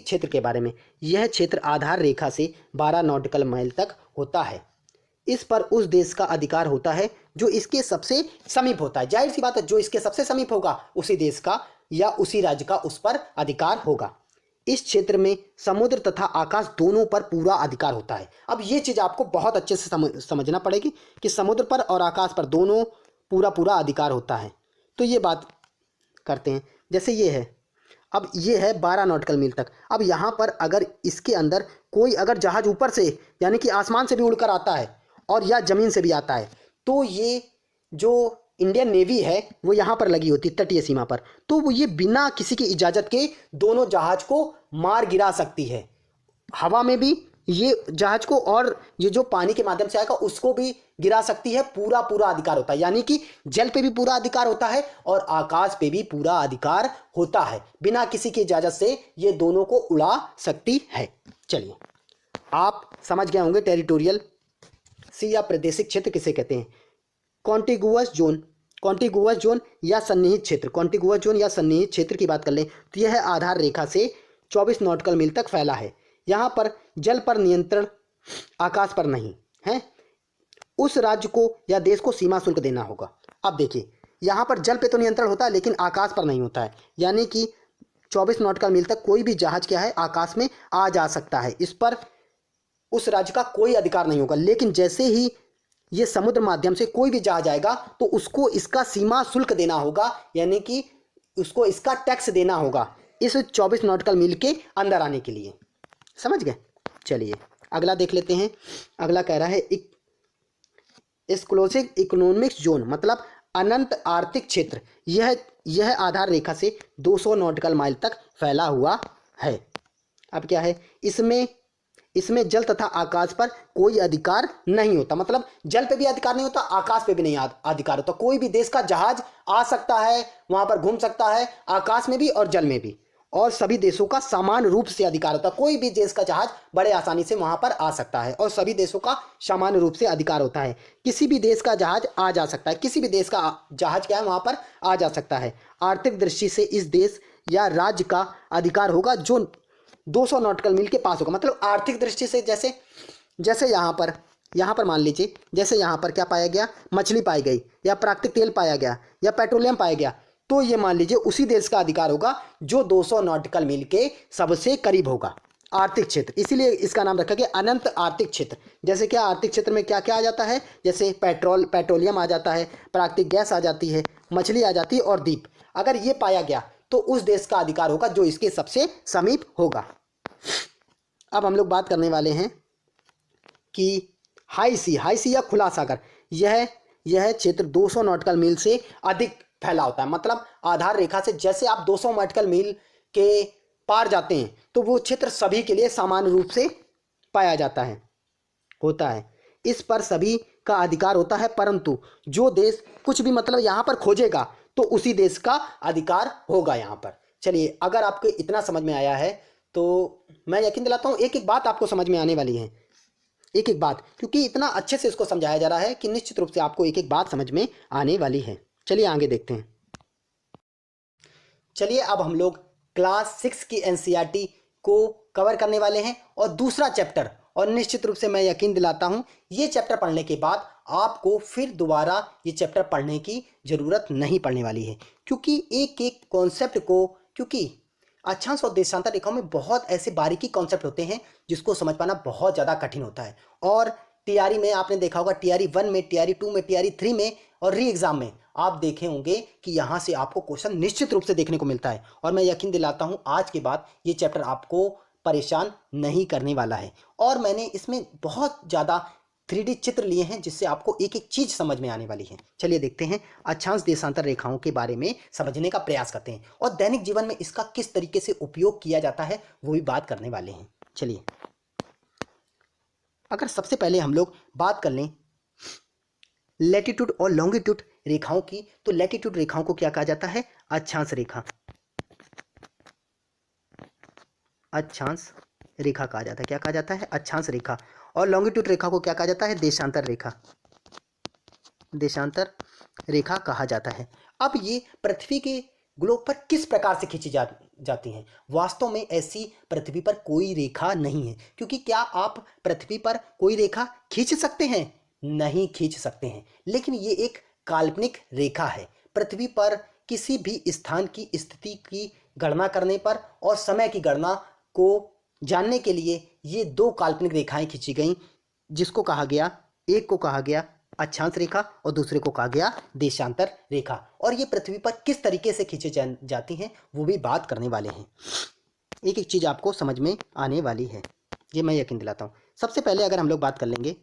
क्षेत्र के बारे में। यह क्षेत्र आधार रेखा से 12 नॉटिकल माइल तक होता है। इस पर उस देश का अधिकार होता है जो इसके सबसे समीप होता है। जाहिर सी बात है, जो इसके सबसे समीप होगा उसी देश का या उसी राज्य का उस पर अधिकार होगा। इस क्षेत्र में समुद्र तथा आकाश दोनों पर पूरा अधिकार होता है। अब ये चीज़ आपको बहुत अच्छे से समझना पड़ेगी कि समुद्र पर और आकाश पर दोनों पूरा अधिकार होता है। तो ये बात करते हैं, जैसे ये है, अब ये है 12 नॉटिकल मील तक। अब यहाँ पर अगर इसके अंदर कोई अगर जहाज़ ऊपर से यानी कि आसमान से भी उड़कर आता है और या ज़मीन से भी आता है तो ये जो इंडियन नेवी है वो यहाँ पर लगी होती है तटीय सीमा पर, तो वो ये बिना किसी की इजाज़त के दोनों जहाज़ को मार गिरा सकती है। हवा में भी ये जहाज को और ये जो पानी के माध्यम से आएगा उसको भी गिरा सकती है। पूरा अधिकार होता है, यानी कि जल पे भी पूरा अधिकार होता है और आकाश पे भी पूरा अधिकार होता है। बिना किसी की इजाजत से ये दोनों को उड़ा सकती है। चलिए आप समझ गए होंगे टेरिटोरियल सी या प्रादेशिक क्षेत्र किसे कहते हैं। कॉन्टिगुअस जोन या सन्निहित क्षेत्र की बात कर लें तो यह आधार रेखा से 24 नॉटिकल मील तक फैला है। यहाँ पर जल पर नियंत्रण आकाश पर नहीं है। उस राज्य को या देश को सीमा शुल्क देना होगा। अब देखिए यहाँ पर जल पे तो नियंत्रण होता है लेकिन आकाश पर नहीं होता है, यानी कि 24 नॉटिकल मील तक कोई भी जहाज क्या है आकाश में आ जा सकता है। इस पर उस राज्य का कोई अधिकार नहीं होगा। लेकिन जैसे ही ये समुद्र माध्यम से कोई भी जहाज आएगा तो उसको इसका सीमा शुल्क देना होगा, यानी कि उसको इसका टैक्स देना होगा इस 24 नॉटिकल मील के अंदर आने के लिए। समझ गए। चलिए अगला देख लेते हैं। अगला कह रहा है एक्सक्लूसिव इकोनॉमिक जोन, मतलब अनंत आर्थिक क्षेत्र। यह आधार रेखा से 200 नॉटिकल माइल तक फैला हुआ है। अब क्या है, इसमें जल तथा आकाश पर कोई अधिकार नहीं होता, मतलब जल पे भी अधिकार नहीं होता, आकाश पे भी नहीं अधिकार होता। कोई भी देश का जहाज आ सकता है, वहां पर घूम सकता है, आकाश में भी और जल में भी, और सभी देशों का समान रूप से अधिकार होता है। कोई भी देश का जहाज बड़े आसानी से वहां पर आ सकता है और सभी देशों का समान रूप से अधिकार होता है। किसी भी देश का जहाज आ जा सकता है, किसी भी देश का जहाज क्या है वहां पर आ जा सकता है। आर्थिक दृष्टि से इस देश या राज्य का अधिकार होगा जो 200 नॉटिकल मील के पास होगा। मतलब आर्थिक दृष्टि से जैसे यहाँ पर मान लीजिए, जैसे यहाँ पर क्या पाया गया, मछली पाई गई या प्राकृतिक तेल पाया गया या पेट्रोलियम पाया गया, तो ये मान लीजिए उसी देश का अधिकार होगा जो 200 नॉटिकल मील के सबसे करीब होगा आर्थिक क्षेत्र। इसीलिए इसका नाम रखा गया अनंत आर्थिक क्षेत्र। जैसे क्या आर्थिक क्षेत्र में क्या क्या आ जाता है, जैसे पेट्रोलियम आ जाता है, प्राकृतिक गैस आ जाती है, मछली आ जाती है और द्वीप। अगर ये पाया गया तो उस देश का अधिकार होगा जो इसके सबसे समीप होगा। अब हम लोग बात करने वाले हैं कि हाई सी या खुला सागर। यह क्षेत्र 200 नॉटिकल मील से अधिक फैला होता है। मतलब आधार रेखा से जैसे आप 200 नॉटिकल मील के पार जाते हैं तो वो क्षेत्र सभी के लिए समान रूप से पाया जाता है होता है। इस पर सभी का अधिकार होता है, परंतु जो देश कुछ भी मतलब यहाँ पर खोजेगा तो उसी देश का अधिकार होगा यहाँ पर। चलिए अगर आपको इतना समझ में आया है तो मैं यकीन दिलाता हूँ एक एक बात आपको समझ में आने वाली है। एक एक बात, क्योंकि इतना अच्छे से इसको समझाया जा रहा है कि निश्चित रूप से आपको एक एक बात समझ में आने वाली है। चलिए आगे देखते हैं। चलिए अब हम लोग क्लास 6 की एनसीईआरटी को कवर करने वाले हैं और दूसरा चैप्टर, और निश्चित रूप से मैं यकीन दिलाता हूं ये चैप्टर पढ़ने के बाद आपको फिर दोबारा ये चैप्टर पढ़ने की ज़रूरत नहीं पड़ने वाली है, क्योंकि एक एक कॉन्सेप्ट को, क्योंकि अक्षांश और देशांतर रेखाओं में बहुत ऐसे बारीकी कॉन्सेप्ट होते हैं जिसको समझ पाना बहुत ज़्यादा कठिन होता है। और टीआरई में आपने देखा होगा, टीआरई 1 में, टीआरई 2 में, टीआरई 3 में और री एग्ज़ाम में आप देखे होंगे कि यहाँ से आपको क्वेश्चन निश्चित रूप से देखने को मिलता है। और मैं यकीन दिलाता हूँ आज के बाद ये चैप्टर आपको परेशान नहीं करने वाला है। और मैंने इसमें बहुत ज़्यादा 3D चित्र लिए हैं जिससे आपको एक एक चीज़ समझ में आने वाली है। चलिए देखते हैं, अक्षांश देशांतर रेखाओं के बारे में समझने का प्रयास करते हैं और दैनिक जीवन में इसका किस तरीके से उपयोग किया जाता है वो भी बात करने वाले हैं। चलिए, अगर सबसे पहले हम लोग बात कर लें लैटिट्यूड और लॉन्गिट्यूड रेखाओं की, तो लैटिट्यूड रेखाओं को क्या कहा जाता है? अक्षांश रेखा, अक्षांश रेखा कहा जाता है। क्या कहा जाता है? अक्षांश रेखा। और लॉन्गिट्यूड रेखा को क्या कहा जाता है? देशांतर रेखा, देशांतर रेखा कहा जाता है। अब ये पृथ्वी के ग्लोब पर किस प्रकार से खींची जाती हैं? वास्तव में ऐसी पृथ्वी पर कोई रेखा नहीं है, क्योंकि क्या आप पृथ्वी पर कोई रेखा खींच सकते हैं? नहीं खींच सकते हैं। लेकिन ये एक काल्पनिक रेखा है। पृथ्वी पर किसी भी स्थान की स्थिति की गणना करने पर और समय की गणना को जानने के लिए ये दो काल्पनिक रेखाएं खींची गई, जिसको कहा गया, एक को कहा गया अक्षांश रेखा और दूसरे को कहा गया देशांतर रेखा। और ये पृथ्वी पर किस तरीके से खींची जाती हैं वो भी बात करने वाले हैं। एक एक चीज़ आपको समझ में आने वाली है, ये मैं यकीन दिलाता हूँ। सबसे पहले अगर हम लोग बात कर लेंगे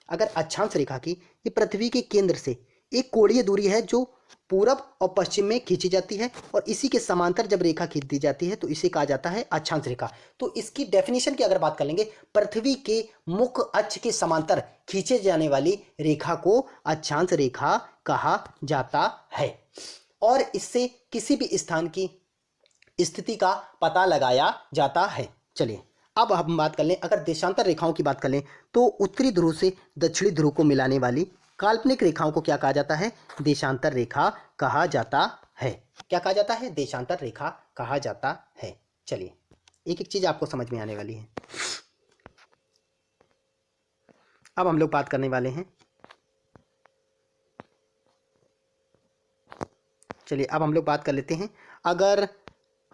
अगर अक्षांश रेखा की, ये पृथ्वी के केंद्र से एक कोणीय दूरी है जो पूरब और पश्चिम में खींची जाती है, और इसी के समांतर जब रेखा खींच दी जाती है तो इसे कहा जाता है अक्षांश रेखा। तो इसकी डेफिनेशन की अगर बात कर लेंगे, पृथ्वी के मुख्य अक्ष के समांतर खींचे जाने वाली रेखा को अक्षांश रेखा कहा जाता है, और इससे किसी भी स्थान की स्थिति का पता लगाया जाता है। चलिए अब हम बात कर लें, अगर देशांतर रेखाओं की बात कर लें तो उत्तरी ध्रुव से दक्षिणी ध्रुव को मिलाने वाली काल्पनिक रेखाओं को क्या कहा जाता है? देशांतर रेखा कहा जाता है। क्या कहा जाता है? देशांतर रेखा कहा जाता है। चलिए एक एक चीज आपको समझ में आने वाली है। अब हम लोग बात करने वाले हैं, चलिए अब हम लोग बात कर लेते हैं, अगर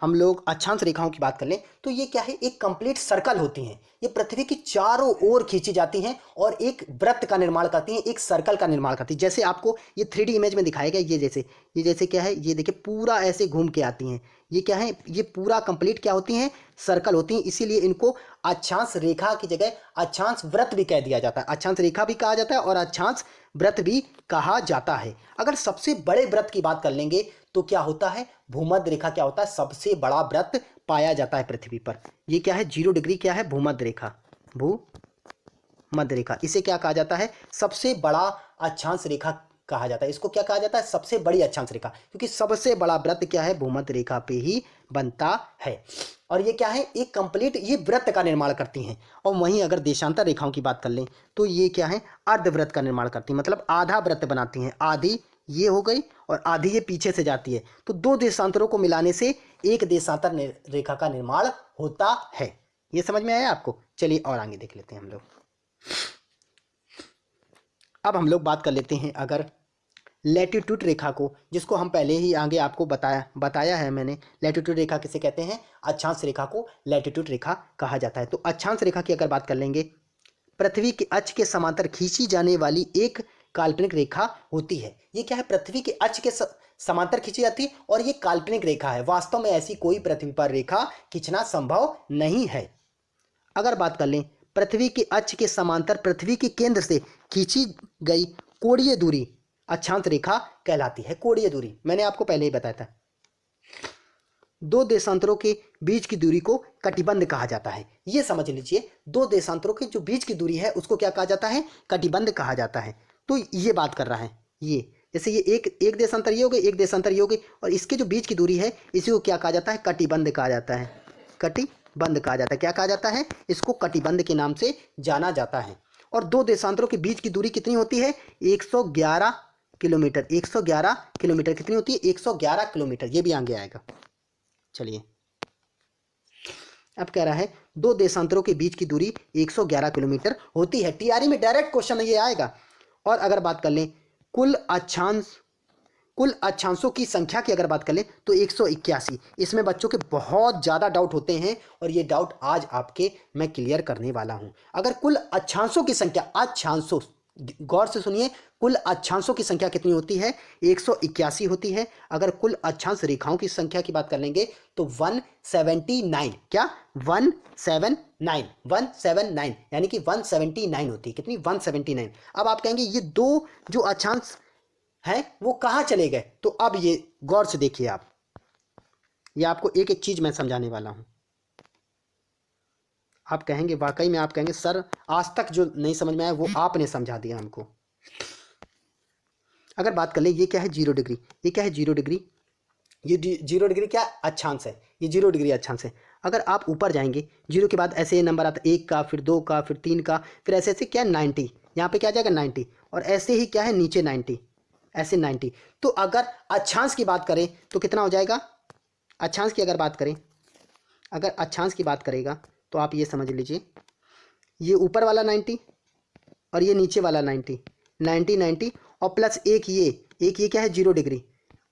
हम लोग अक्षांश रेखाओं की बात कर लें तो ये क्या है? एक कंप्लीट सर्कल होती हैं। ये पृथ्वी की चारों ओर खींची जाती हैं और एक वृत्त का निर्माण करती हैं, एक सर्कल का निर्माण करती हैं। जैसे आपको ये 3D इमेज में दिखाया गया, ये जैसे क्या है, ये देखिए पूरा ऐसे घूम के आती हैं। ये क्या है? ये पूरा कंप्लीट क्या होती हैं? सर्कल होती हैं। इसीलिए इनको अक्षांश रेखा की जगह अक्षांश वृत्त भी कह दिया जाता है। अक्षांश रेखा भी कहा जाता है और अक्षांश वृत्त भी कहा जाता है। अगर सबसे बड़े वृत्त की बात कर लेंगे तो क्या होता है? भूमध्य रेखा क्या होता है? सबसे बड़ा वृत्त पाया जाता है पृथ्वी पर। ये क्या है? 0 डिग्री क्या है? भूमध्य रेखा, भूमध्य रेखा। इसे क्या कहा जाता है? सबसे बड़ा अक्षांश रेखा कहा जाता है। इसको क्या कहा जाता है? सबसे बड़ी अक्षांश रेखा, क्योंकि सबसे बड़ा वृत्त क्या है? भूमध्य रेखा पे ही बनता है। और ये क्या है? एक कंप्लीट ये वृत्त का निर्माण करती हैं। और वहीं अगर देशांतर रेखाओं की बात कर लें तो ये क्या है? अर्धवृत्त का निर्माण करती हैं, मतलब आधा वृत्त बनाती हैं। आधी ये हो गई और आधी ये पीछे से जाती है। तो दो देशांतरों को मिलाने से एक देशांतर रेखा का निर्माण होता है। ये समझ में आया आपको? चलिए और आगे देख लेते हैं हम लोग। अब हम लोग बात कर लेते हैं अगर लैटिट्यूड रेखा को, जिसको हम पहले ही आगे आपको बताया है मैंने। लैटिट्यूड रेखा किसे कहते हैं? अक्षांश रेखा को लैटिट्यूड रेखा कहा जाता है। तो अक्षांश रेखा की अगर बात कर लेंगे, पृथ्वी के अक्ष के समांतर खींची जाने वाली एक काल्पनिक रेखा होती है। ये क्या है? पृथ्वी के अक्ष के समांतर खींची जाती है और ये काल्पनिक रेखा है। वास्तव में ऐसी कोई पृथ्वी पर रेखा खींचना संभव नहीं है। अगर बात कर लें पृथ्वी के अक्ष के समांतर पृथ्वी के केंद्र से खींची गई कोणीय दूरी अक्षांश रेखा कहलाती है। कोणीय दूरी मैंने आपको पहले ही बताया था। दो देशांतरों के बीच की दूरी को कटिबंध कहा जाता है। ये समझ लीजिए, दो देशांतरों के जो बीच की दूरी है उसको क्या कहा जाता है? कटिबंध कहा जाता है। तो ये बात कर रहा है, ये जैसे ये एक देशांतर ये हो गई, एक देशांतर ये हो गई, और इसके जो बीच की दूरी है इसी को क्या कहा जाता है? कटिबंध कहा जाता है। कटिबंध कहा जाता है। क्या कहा जाता है? इसको कटिबंध के नाम से जाना जाता है। और दो देशांतरों के बीच की दूरी कितनी होती है? 111 किलोमीटर। 111 किलोमीटर कितनी होती है? 111 किलोमीटर। ये भी आगे आएगा। चलिए, अब कह रहा है दो देशांतरों के बीच की दूरी 111 किलोमीटर होती है। टीआरई में डायरेक्ट क्वेश्चन ये आएगा। और अगर बात कर लें कुल अक्षांशों की संख्या की अगर बात कर लें तो 181। इसमें बच्चों के बहुत ज़्यादा डाउट होते हैं और ये डाउट आज आपके मैं क्लियर करने वाला हूं। अगर कुल अक्षांशों की संख्या, अक्षांशों, गौर से सुनिए, कुल अक्षांशों की संख्या कितनी होती है? 181 होती है। अगर कुल अक्षांश रेखाओं की संख्या की बात कर लेंगे तो 179। क्या? 179 यानी कि 179 होती है। कितनी? 179। अब आप कहेंगे ये दो जो अक्षांश है वो कहाँ चले गए? तो अब ये गौर से देखिए आप, ये आपको एक एक चीज मैं समझाने वाला हूं। आप कहेंगे, वाकई में आप कहेंगे सर आज तक जो नहीं समझ में आया वो आपने समझा दिया हमको। अगर बात कर ले, ये क्या है? 0 डिग्री। ये क्या है? 0 डिग्री। ये 0 डिग्री क्या अक्षांश है? ये 0 डिग्री अक्षांश है। अगर आप ऊपर जाएंगे 0 के बाद ऐसे नंबर आता है 1 का, फिर 2 का, फिर 3 का, फिर ऐसे ऐसे क्या 90। यहाँ पे क्या आ जाएगा? 90। और ऐसे ही क्या है? नीचे 90, ऐसे 90। तो अगर अक्षांश की बात करें तो कितना हो जाएगा? अक्षांश की अगर बात करें, अगर अक्षांश की बात करेगा तो आप ये समझ लीजिए, ये ऊपर वाला 90 और ये नीचे वाला 90, 90 और प्लस एक ये क्या है? 0 डिग्री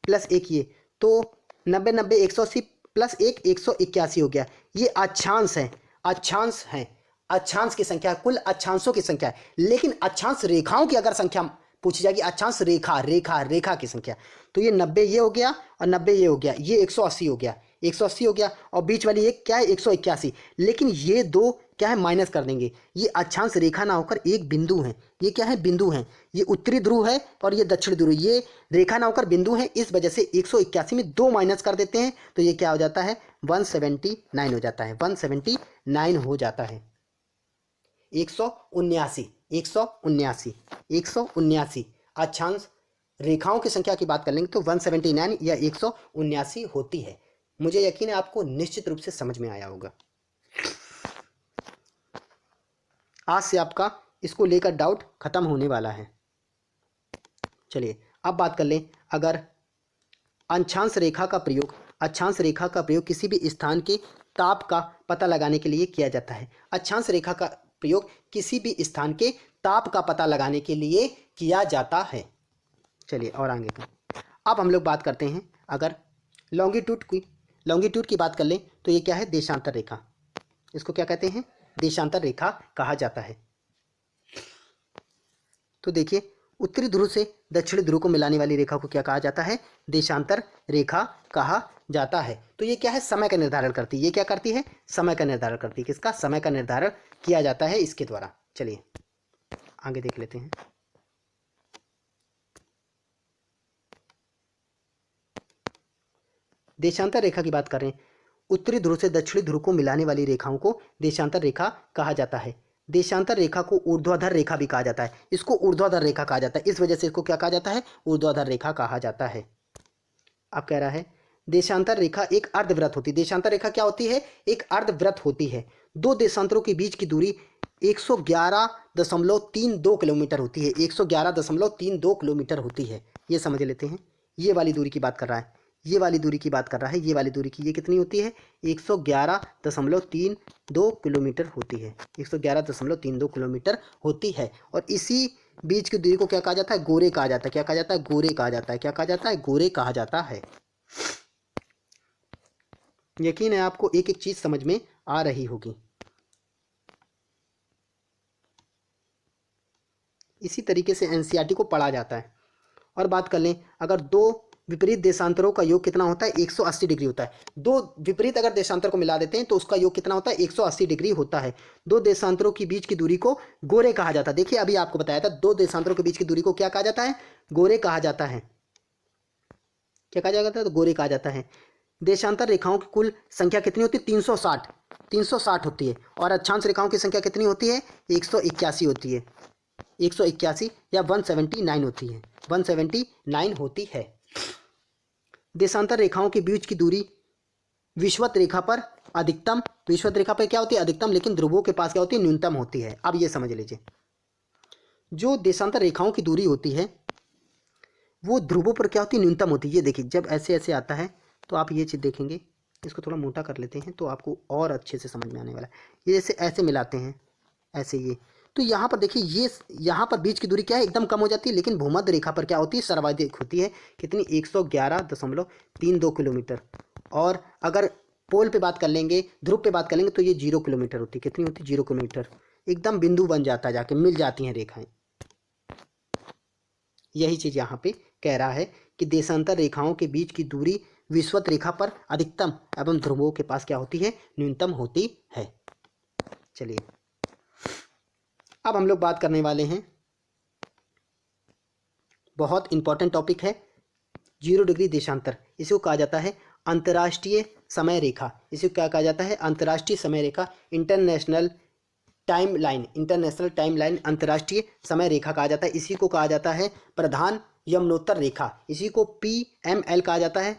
प्लस एक ये, तो 90 180 प्लस एक 181 हो गया। ये अक्षांश है, अक्षांश है, अक्षांश की संख्या, कुल अक्षांशों की संख्या है। लेकिन अक्षांश रेखाओं की अगर संख्या पूछी जाएगी, अक्षांश रेखा की संख्या, तो ये 90 ये हो गया और 90 ये हो गया, ये 180 हो गया, 180 हो गया और बीच वाली ये क्या है? 181। लेकिन ये दो क्या है? माइनस कर देंगे। ये अक्षांश रेखा ना होकर एक बिंदु है। ये क्या है? बिंदु है। ये उत्तरी ध्रुव है और ये दक्षिण ध्रुव, ये रेखा ना होकर बिंदु है। इस वजह से 181 में दो माइनस कर देते हैं तो ये क्या हो जाता है? 179 हो जाता है। 179 हो जाता है। 179 अक्षांश रेखाओं की संख्या की बात कर लेंगे तो 179 या 179 होती है। मुझे यकीन है आपको निश्चित रूप से समझ में आया होगा। आज से आपका इसको लेकर डाउट खत्म होने वाला है। चलिए अब बात कर लें, अगर अक्षांश रेखा का प्रयोग किसी भी स्थान के ताप का पता लगाने के लिए किया जाता है। अक्षांश रेखा का प्रयोग किसी भी स्थान के ताप का पता लगाने के लिए किया जाता है। चलिए और आगे का, अब हम लोग बात करते हैं, अगर लॉन्गिट्यूड की बात कर लें तो ये क्या है? देशांतर रेखा। इसको क्या कहते हैं? देशांतर रेखा कहा जाता है। तो देखिए, उत्तरी ध्रुव से दक्षिणी ध्रुव को मिलाने वाली रेखा को क्या कहा जाता है? देशांतर रेखा कहा जाता है। तो ये क्या है? समय का निर्धारण करती है। ये क्या करती है? समय का निर्धारण करती है। किसका? समय का निर्धारण किया जाता है इसके द्वारा। चलिए आगे देख लेते हैं। देशांतर रेखा की बात कर रहे हैं, उत्तरी ध्रुव से दक्षिणी ध्रुव को मिलाने वाली रेखाओं को देशांतर रेखा कहा जाता है। देशांतर रेखा को ऊर्ध्वाधर रेखा भी कहा जाता है। इसको ऊर्ध्वाधर रेखा कहा जाता है, इस वजह से इसको क्या कहा जाता है? ऊर्ध्वाधर रेखा कहा जाता है। अब कह रहा है देशांतर रेखा एक अर्धवृत्त होती है। देशांतर रेखा क्या होती है? एक अर्धवृत्त होती है। दो देशांतरों के बीच की दूरी 111.32 किलोमीटर होती है। 111.32 किलोमीटर होती है। ये समझ लेते हैं। ये वाली दूरी की बात कर रहा है, ये वाली दूरी की बात कर रहा है। ये वाली दूरी की ये कितनी होती है? 111.32 किलोमीटर होती है। 111.32 किलोमीटर होती है। और इसी बीच की दूरी को क्या कहा जाता है? गोरे कहा जाता है। क्या कहा जाता है? गोरे कहा जाता है। क्या कहा जाता है? गोरे कहा जाता है। यकीन है आपको एक एक चीज समझ में आ रही होगी। इसी तरीके से एनसीईआरटी को पढ़ा जाता है। और बात कर लें, अगर दो विपरीत देशांतरों का योग कितना होता है? 180 डिग्री होता है। दो विपरीत अगर देशांतर को मिला देते हैं तो उसका योग कितना होता है? 180 डिग्री होता है। दो देशांतरों के बीच की दूरी को गोरे कहा जाता है। देखिए अभी आपको बताया था, दो देशांतरों के बीच की दूरी को क्या कहा जाता है? गोरे कहा जाता है। क्या कहा जाता है? तो गोरे कहा जाता है। देशांतर रेखाओं की कुल संख्या कितनी होती है? 360 होती है। और अक्षांश रेखाओं की संख्या कितनी होती है? 181 होती है। 181 या 179 होती है। 179 होती है। देशांतर रेखाओं के बीच की दूरी विषुवत रेखा पर अधिकतम, विषुवत रेखा पर क्या होती है? अधिकतम, लेकिन ध्रुवों के पास क्या होती है? न्यूनतम होती है। अब ये समझ लीजिए, जो देशांतर रेखाओं की दूरी होती है वो ध्रुवों पर क्या होती है, न्यूनतम होती है। ये देखिए जब ऐसे ऐसे आता है तो आप ये चीज़ देखेंगे, इसको थोड़ा मोटा कर लेते हैं तो आपको और अच्छे से समझ में आने वाला है। ये जैसे ऐसे मिलाते हैं ऐसे, ये तो यहाँ पर देखिए ये यहाँ पर बीच की दूरी क्या है, एकदम कम हो जाती है, लेकिन भूमध्य रेखा पर क्या होती है, सर्वाधिक होती है। कितनी, 111.32 किलोमीटर। और अगर पोल पे बात कर लेंगे, ध्रुव पे बात कर लेंगे तो ये 0 किलोमीटर होती है। कितनी होती है, 0 किलोमीटर। एकदम बिंदु बन जाता है, जाके मिल जाती हैं रेखाएं। यही चीज़ यहाँ पे कह रहा है कि देशांतर रेखाओं के बीच की दूरी विषुवत रेखा पर अधिकतम एवं ध्रुवों के पास क्या होती है, न्यूनतम होती है। चलिए अब हम लोग बात करने वाले हैं, बहुत इंपॉर्टेंट टॉपिक है, 0 डिग्री देशांतर। इसको कहा जाता है अंतर्राष्ट्रीय समय रेखा। इसे क्या कहा जाता है, अंतर्राष्ट्रीय समय रेखा, international time line. International time line अंतर्राष्ट्रीय समय रेखा कहा जाता है। इसी को कहा जाता है प्रधान यमुनोत्तर रेखा। इसी को PML कहा जाता है,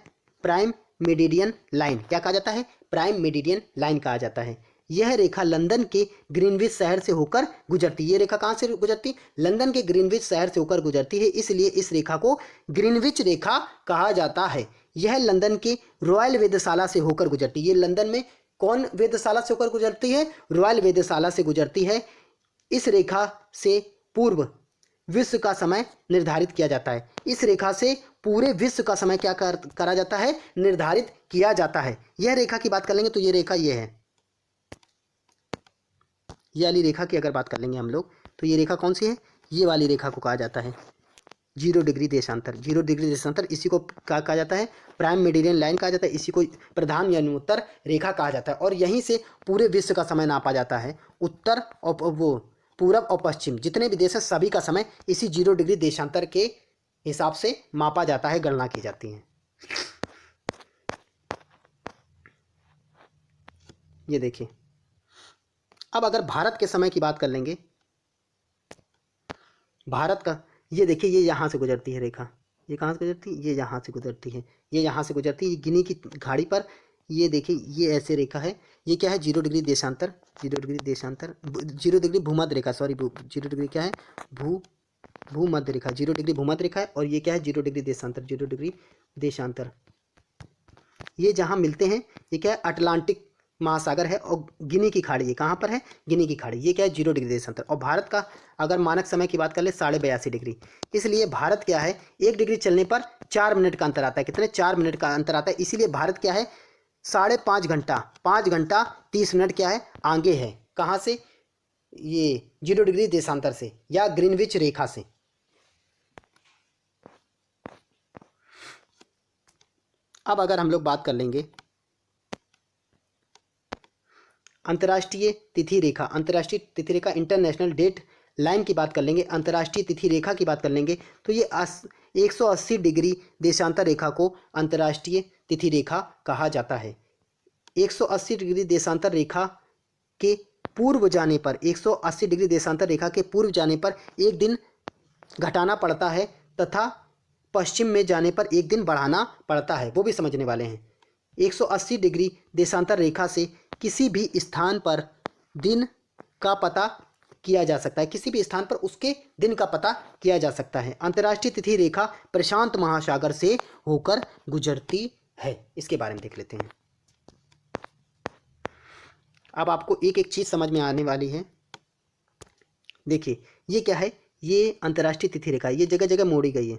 प्राइम मेडिडियन लाइन। क्या कहा जाता है, प्राइम मेडिडियन लाइन कहा जाता है। यह रेखा लंदन के ग्रीनविच शहर से होकर गुजरती है। ये रेखा कहाँ से गुजरती, लंदन के ग्रीनविच शहर से होकर गुजरती है, इसलिए इस रेखा को ग्रीनविच रेखा कहा जाता है। यह लंदन के रॉयल वेधशाला से होकर गुजरती है। ये लंदन में कौन वेधशाला से होकर गुजरती है, रॉयल वेधशाला से गुजरती है। इस रेखा से पूर्व विश्व का समय निर्धारित किया जाता है। इस रेखा से पूरे विश्व का समय क्या करा जाता है, निर्धारित किया जाता है। यह रेखा की बात कर लेंगे तो ये रेखा ये है, ये वाली रेखा की अगर बात कर लेंगे हम लोग तो ये रेखा कौन सी है, ये वाली रेखा को कहा जाता है 0 डिग्री देशांतर। 0 डिग्री देशांतर, इसी को क्या कहा जाता है, प्राइम मेडिडियन लाइन कहा जाता है। इसी को प्रधान यमुनोत्तर रेखा कहा जाता है। और यहीं से पूरे विश्व का समय नापा जाता है। उत्तर और वो पूरब और पश्चिम जितने भी देश हैं सभी का समय इसी 0 डिग्री देशांतर के हिसाब से मापा जाता है, गणना की जाती है। ये देखिए अब अगर भारत के समय की बात कर लेंगे, भारत का ये देखिए, ये यहाँ से गुजरती है रेखा। ये कहाँ से गुजरती है, ये यहाँ से गुजरती है, ये यहाँ से गुजरती है गिनी की घाड़ी पर। ये देखिए ये ऐसे रेखा है, ये क्या है, 0 डिग्री देशांतर। 0 डिग्री देशांतर, 0 डिग्री भूमध्य रेखा, सॉरी 0 डिग्री क्या है, भूमध्य रेखा। 0 डिग्री भूमध्य रेखा है। और ये क्या है, 0 डिग्री देशांतर। 0 डिग्री देशांतर, ये जहाँ मिलते हैं ये क्या है, अटलांटिक महासागर है। और गिनी की खाड़ी, ये कहाँ पर है, गिनी की खाड़ी। ये क्या है, 0 डिग्री देशांतर। और भारत का अगर मानक समय की बात कर ले 82.5 डिग्री। इसलिए भारत क्या है, 1 डिग्री चलने पर 4 मिनट का अंतर आता है। कितने, 4 मिनट का अंतर आता है। इसीलिए भारत क्या है, 5.5 घंटा, 5 घंटा 30 मिनट क्या है, आगे है। कहाँ से, ये 0 डिग्री देशांतर से या ग्रीनविच रेखा से। अब अगर हम लोग बात कर लेंगे अंतर्राष्ट्रीय तिथि रेखा, अंतर्राष्ट्रीय तिथि रेखा इंटरनेशनल डेट लाइन की बात कर लेंगे, अंतर्राष्ट्रीय तिथि रेखा की बात कर लेंगे तो ये 180 डिग्री देशांतर रेखा को अंतर्राष्ट्रीय तिथि रेखा कहा जाता है। 180 डिग्री देशांतर रेखा के पूर्व जाने पर, 180 डिग्री देशांतर रेखा के पूर्व जाने पर एक दिन घटाना पड़ता है तथा पश्चिम में जाने पर एक दिन बढ़ाना पड़ता है, वो भी समझने वाले हैं। 180 डिग्री देशांतर रेखा से किसी भी स्थान पर दिन का पता किया जा सकता है, किसी भी स्थान पर उसके दिन का पता किया जा सकता है। अंतर्राष्ट्रीय तिथि रेखा प्रशांत महासागर से होकर गुजरती है। इसके बारे में देख लेते हैं। अब आपको एक एक चीज़ समझ में आने वाली है। देखिए ये क्या है, ये अंतर्राष्ट्रीय तिथि रेखा, ये जगह जगह मोड़ी गई है।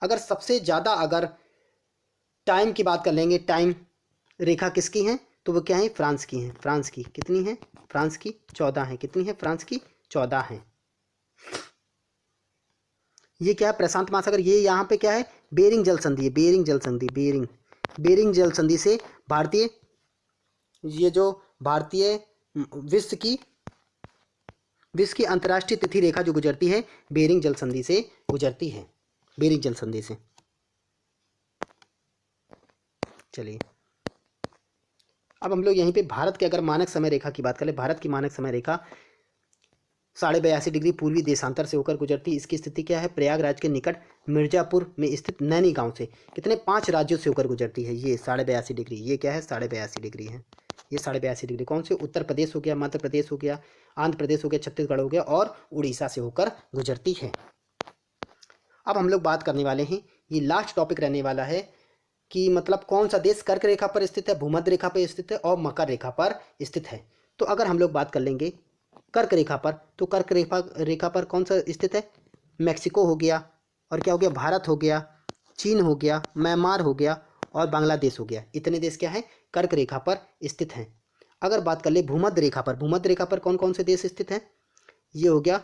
अगर सबसे ज़्यादा अगर टाइम की बात कर लेंगे, टाइम रेखा किसकी है तो वो क्या है, फ्रांस की है। फ्रांस की कितनी है, फ्रांस की 14 है। कितनी है, फ्रांस की 14 है। ये क्या है, प्रशांत महासागर। ये यहाँ पे क्या है, बेरिंग जल संधि है, बेरिंग जल संधि, बेरिंग जल संधि से भारतीय, ये जो भारतीय विश्व की अंतर्राष्ट्रीय तिथि रेखा जो गुजरती है बेरिंग जल संधि से गुजरती है, बेरिंग जल संधि से। चलिए अब हम लोग यहीं पे भारत के अगर मानक समय रेखा की बात करें, भारत की मानक समय रेखा 82.5 डिग्री पूर्वी देशांतर से होकर गुजरती। इसकी स्थिति क्या है, प्रयागराज के निकट मिर्जापुर में स्थित नैनी गांव से कितने, 5 राज्यों से होकर गुजरती है। ये 82.5 डिग्री, ये क्या है, 82.5 डिग्री है। ये 82.5 डिग्री कौन से? उत्तर प्रदेश हो गया, मध्य प्रदेश हो गया, आंध्र प्रदेश हो गया, छत्तीसगढ़ हो गया और उड़ीसा से होकर गुजरती है। अब हम लोग बात करने वाले हैं, ये लास्ट टॉपिक रहने वाला है कि मतलब कौन सा देश कर्क रेखा पर स्थित है, भूमध्य रेखा पर स्थित है और मकर रेखा पर स्थित है। तो अगर हम लोग बात कर लेंगे कर्क रेखा पर, तो कर्क रेखा पर कौन सा स्थित है? मैक्सिको हो गया और क्या हो गया? भारत हो गया, चीन हो गया, म्यांमार हो गया और बांग्लादेश हो गया। इतने देश क्या है? कर्क रेखा पर स्थित हैं। अगर बात कर ले भूमध्य रेखा पर, भूमध्य रेखा पर कौन कौन से देश स्थित हैं? ये हो गया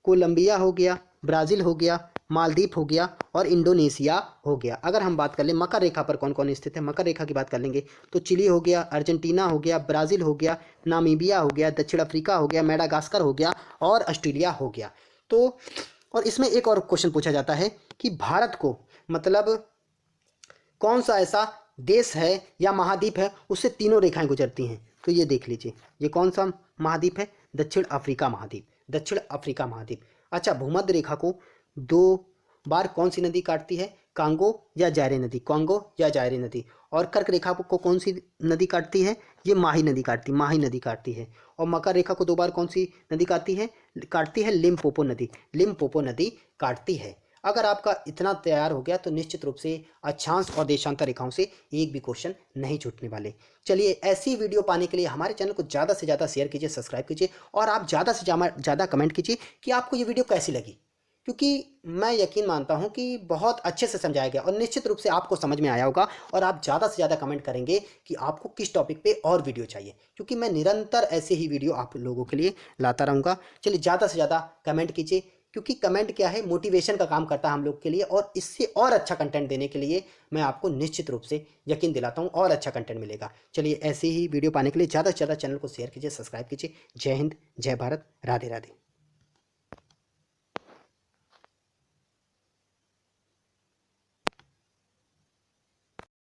कोलंबिया हो गया, ब्राज़ील हो गया, मालदीव हो गया और इंडोनेशिया हो गया। अगर हम बात कर लें मकर रेखा पर कौन कौन स्थित है, मकर रेखा की बात कर लेंगे तो चिली हो गया, अर्जेंटीना हो गया, ब्राज़ील हो गया, नामीबिया हो गया, दक्षिण अफ्रीका हो गया, मेडागास्कर हो गया और ऑस्ट्रेलिया हो गया। तो और इसमें एक और क्वेश्चन पूछा जाता है कि भारत को मतलब कौन सा ऐसा देश है या महाद्वीप है उससे तीनों रेखाएं गुजरती हैं? तो ये देख लीजिए, ये कौन सा महाद्वीप है? दक्षिण अफ्रीका महाद्वीप, दक्षिण अफ्रीका महाद्वीप। अच्छा, भूमध्य रेखा को 2 बार कौन सी नदी काटती है? कांगो या जायरे नदी, कांगो या जायरे नदी। और कर्क रेखा को कौन सी नदी काटती है? ये माही नदी काटती, माही नदी काटती है। और मकर रेखा को 2 बार कौन सी नदी काटती है? लिम्पोपो नदी, लिम्पोपो नदी काटती है। अगर आपका इतना तैयार हो गया तो निश्चित रूप से अक्षांश और देशांतर रेखाओं से एक भी क्वेश्चन नहीं छूटने वाले। चलिए, ऐसी वीडियो पाने के लिए हमारे चैनल को ज़्यादा से ज़्यादा शेयर कीजिए, सब्सक्राइब कीजिए और आप ज़्यादा से ज़्यादा कमेंट कीजिए कि आपको ये वीडियो कैसी लगी, क्योंकि मैं यकीन मानता हूं कि बहुत अच्छे से समझाया गया और निश्चित रूप से आपको समझ में आया होगा। और आप ज़्यादा से ज़्यादा कमेंट करेंगे कि आपको किस टॉपिक पे और वीडियो चाहिए, क्योंकि मैं निरंतर ऐसे ही वीडियो आप लोगों के लिए लाता रहूँगा। चलिए, ज़्यादा से ज़्यादा कमेंट कीजिए, क्योंकि कमेंट क्या है? मोटिवेशन का काम करता है हम लोग के लिए, और इससे और अच्छा कंटेंट देने के लिए मैं आपको निश्चित रूप से यकीन दिलाता हूँ और अच्छा कंटेंट मिलेगा। चलिए, ऐसे ही वीडियो पाने के लिए ज़्यादा से ज़्यादा चैनल को शेयर कीजिए, सब्सक्राइब कीजिए। जय हिंद, जय भारत, राधे राधे।